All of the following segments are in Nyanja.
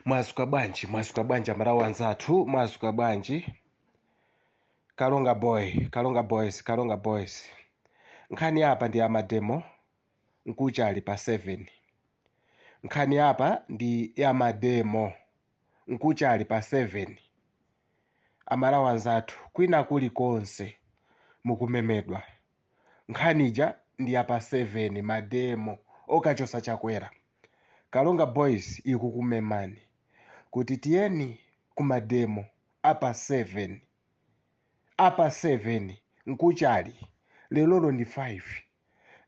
Mwasuka bwanji amalawi anzathu, mwasuka bwanji. Karonga boys. Nkhani apa ndi amademo nkuchali pa 7. Nkhani apa ndi yamademo nkuchali pa 7. Amalawi anzathu kwina kuli konse mukumemedwa. Nkhanija ndi apa 7 mademo okachosa chakwera. Karonga boys ikukumemani kuti tiyeni kumademo apa 7 nkuchali lelolo ndi 5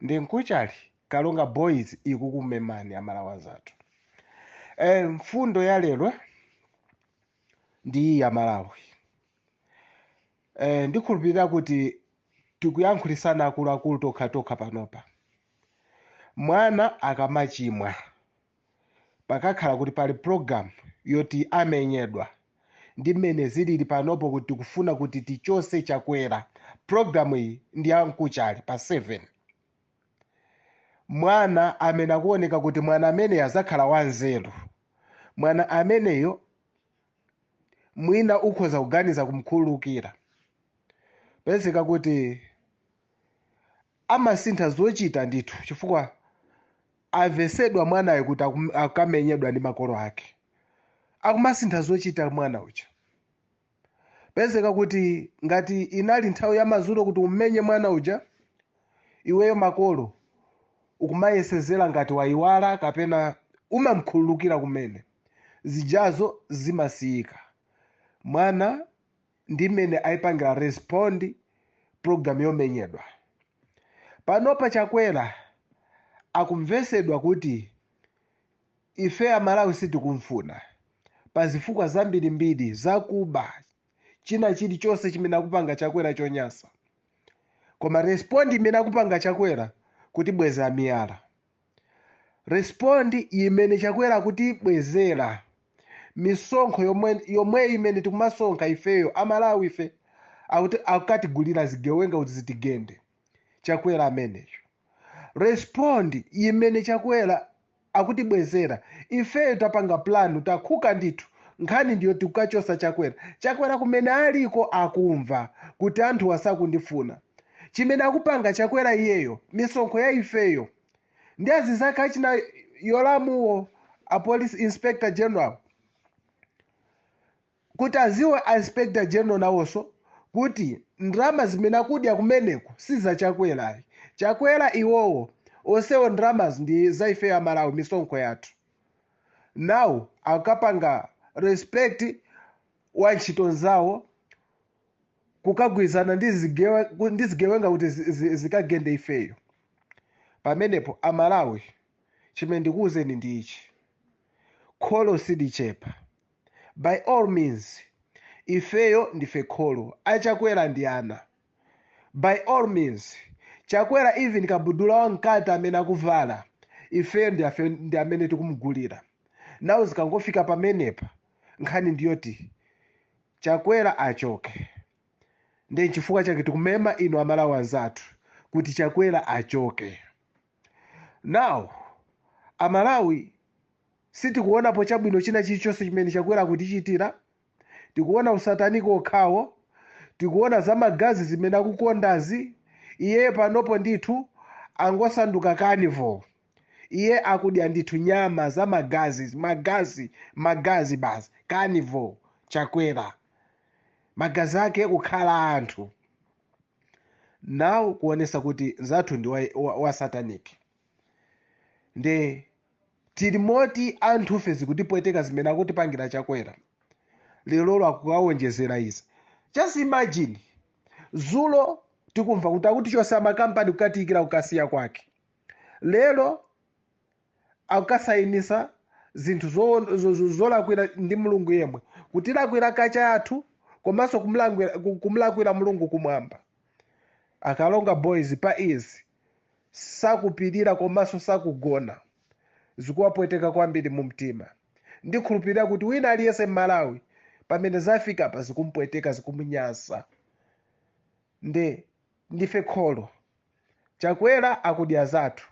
ndi nkuchali. Karonga boys ikukumemani amalawi anzathu. Mfundo ya lero ndi iyi amalawi. Ndikhulupirira kuti tikuyankhulisana akuluakulu tokha panopa. Mwana akamachimwa pakakhala kuti pali program yoti amenyedwa ndi mmene zilili panopo kuti tikufuna kuti tichose chakwera. Programu iyi ndi yankuchali pa 7. Mwana amene akuoneka kuti mwana amene azakhala wanzeru, mwana ameneyo mwina ukhoza kuganiza kumkhululukira, pezeka kuti amasintha zochita ndithu chifukwa avesedwa mwanayo kuti akamenyedwa ndi makolo ake. Akumasintha zochita mwana uja. Pezeka kuti ngati inali nthawi ya madzulo kuti umenye mwana uja, iweyo makolo ukumayesezera ngati wayiwala kapena umamkhululukira kumene. Zijazo zimasiyika. Mwana ndi mmene ayipangira respond program yomenyedwa. Panopa chakwera akumvesedwa kuti ife amalawi sitikumfuna pa zifukwa zambirimbiri zakuba china chilichonse chimene akupanga chakwera chonyasa. Koma respond imene akupanga chakwera kuti bweza miyala. Respond imene chakwera kuti bwezera misonkho yomwe imene tikumasonkha ifeyo amalawi ife akukatigulira zigewenga kuti zitigende chakwera ameneyo. Respond imene chakwera akutibwezera ifeyo tapanga planu takhuka ndithu. Nkhani ndiyo tikukachosa chakwera kumene aliko akumva kuti anthu asakundifuna. Chimene akupanga chakwera iyeyo misonkho ya ifeyo ndi azizake achina yolamuwo a police inspector general kuti aziwe a inspector general nawonso kuti ndrama zimene akudya kumeneko siza chakwera. Chakwera iwowo onsewo ndramas ndi za ifeyo amalawi misonkho yathu. Now akapanga respect wa ntchito zawo kukagwirizana ndi zigewenga kuti zikagende ifeyo. Pamenepo amalawi chimene ndikuwuzeni ndi ichi: kholo silichepa. By all means ifeyo ndife kholo, achakwera ndi ana. By all means chakwera even kabudula wamkati amene akuvala ifeyo ndi amene tikumugulira. Nawo zikangofika pamenepa nkhani ndiyoti chakwera achoke. Ndi chifukwa chake tikumema inu amalawi anzathu kuti chakwera achoke. Now amalawi sitikuonapo chabwino china chilichonse chimene chakwera kutichitira. Tikuona usataniko okhawo, tikuona za magazi zimene akukondazi. Iye panopo ndithu angosanduka carnival. Iye akudya ndithu nyama za magazi basi. Carnival chakwera. Magazi ake kukhala anthu. Now kuonesa kuti zathu ndi wa satanic. Nde tilimoti anthufe zikutipweteka zimene akutipangira chakwera. Lero akukawonjezera izi. Just imagine zulo tikumva kuti akutichosa makampani kukatikira kukasiya kwake. Lero akukasayinisa zinthu zolakwira ndi mulungu yemwe kutilakwira kacha athu komanso kumulakwira mulungu kumwamba. Akalonga boys pa izi sakupirira komanso sakugona. Zikuwapweteka kwambiri mu mtima. Ndikhulupirira kuti wina aliyense m'Malawi pamene zafika pa zikumpweteka zikumunyansa. Ndife kholo. Chakwera akudya zathu.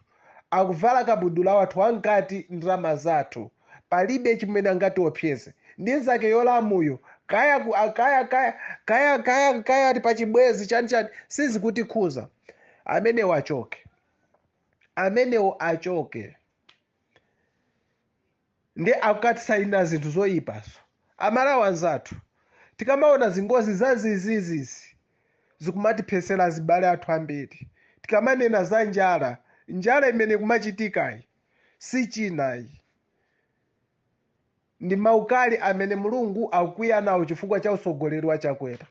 akuvala kabudula wathu wankati ndrama zathu palibe chimene angatiopseze ndi nzake yolamuyo kaya ati pachibwezi chani sizikutikhuza. Amenewo achoke ndi akukatisaina zinthu zoyipazo. Amalawi anzathu tikamaona zingozi zazizizizi zikumatipesera azibale athu ambiri. Tikamanena za njala imene kumachitikayi si chinayi, ndi maukali amene Mulungu akukwiya nawo chifukwa cha usogoleri wa Chakwera.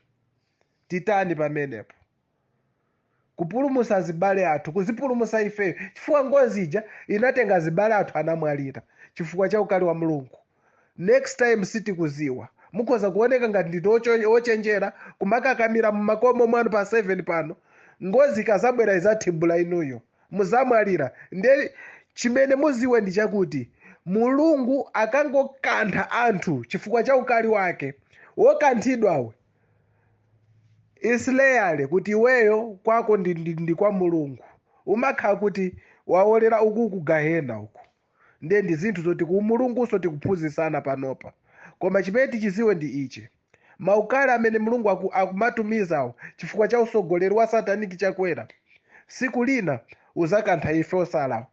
Titani pamenepo kupulumusa azibale athu, kuzipulumusa ifeyo, chifukwa ngozi ija inatenga azibale athu anamwalira chifukwa cha ukali wa Mulungu. Next time sitikuziwa, mukhoza kuoneka ngati ndito ochenjera kumakakamira mumakomo mwanu pa 7 pano, ngozi ikazabwera izathibula inuyo muzamwalira. Nde chimene muziwe ndi chakuti Mulungu akangokantha anthu chifukwa cha ukali wake, wokanthidwawe isileyale kuti iweyo kwako ndi kwa Mulungu, umakhala kuti waolera uku kugahena uku. Nde ndi zinthu zoti ku Mulunguso tikuphunzitsana panopa. Koma chimene tichiziwe ndi ichi: maukali amene Mulungu akumatumizawo chifukwa cha usogoleri wa Sataniki Chakwera, siku lina uzakantha ife osalawa.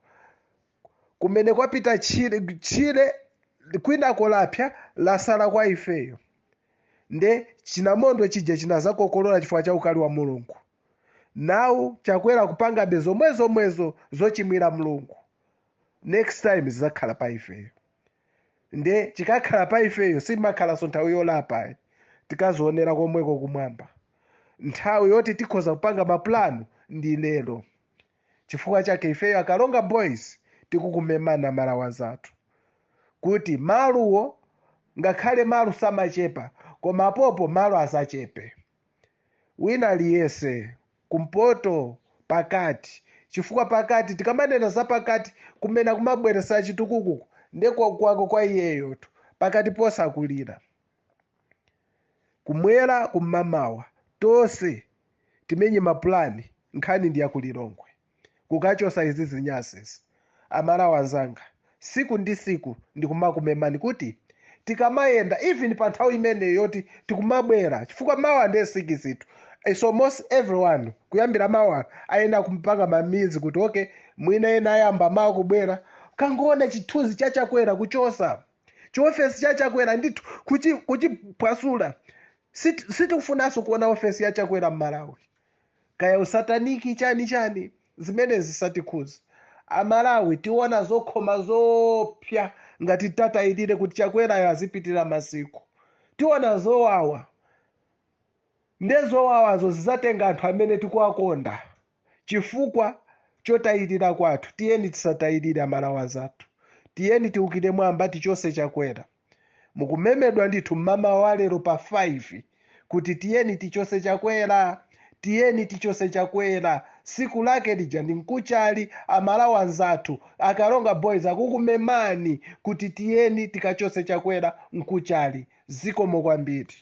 Kumene kwapita tchire kwina kolapya lasala kwa ifeyo. Nde chinamondwe chija chinazakokolola chifukwa cha ukali wa Mulungu. Nawu Chakwera kupangabe zomwezo zochimwira Mulungu. Next time zizakhala pa ifeyo. Nde chikakhala pa ifeyo simakhalanso nthawi yolapa, tikazionera komweko kumwamba. Nthawi yoti tikhoza kupanga maplano ndi lero. Chifukwa chake ifeyo Karonga boys tikukumemana Malawi zathu kuti maluwo ngakhale malu samachepa, koma apopo malu asachepe. Wina aliyese kumpoto pakati, chifukwa pakati tikamanena za pakati kumena kumabweresa chitukukuku ndeko kwako kwa iyeyo tu, pakati posakulira kumwera kumamawa tonse timenye maplani. Nkhani ndi yakulilongwe kukachosa izi zinyasisi. Amalawi anzanga, siku ndi siku ndikumakumemani kuti tikamayenda even pa nthawi imeneyo yoti tikumabwera, chifukwa mawa ndiye sikisitu. It's almost everyone kuyambira mawa ayenda kumpanga mamizi kuti okay mwina ena ayamba mawa kubwera kangoona chithunzi cha Chakwera kuchosa chiofesi cha Chakwera ndithu kuchipwasula. Sitikufunanso kuona ofesi ya Chakwera m'Malawi, kaya usataniki chani zimene zisatikhuza. Amalawi tiona zokhoma zopya ngati tatayidire kuti Chakwera azipitira masiku. Tiona zowawa, ndezowawazo zizatenga anthu amene tikuwakonda chifukwa chotayidira kwathu. Tiyeni tisatayidire Amalawi zathu, tiyeni tiukire mwamba tichose Chakwera. Mukumemedwa ndithu mmama walero pa 5 kuti tiyeni tichose Chakwera, tiyeni tichose Chakwera. Siku lake lija ndi mkuchali. Amalawi anzathu Karonga boys akukumemani kuti tiyeni tikachose Chakwera mkuchali. Zikomo kwambiri.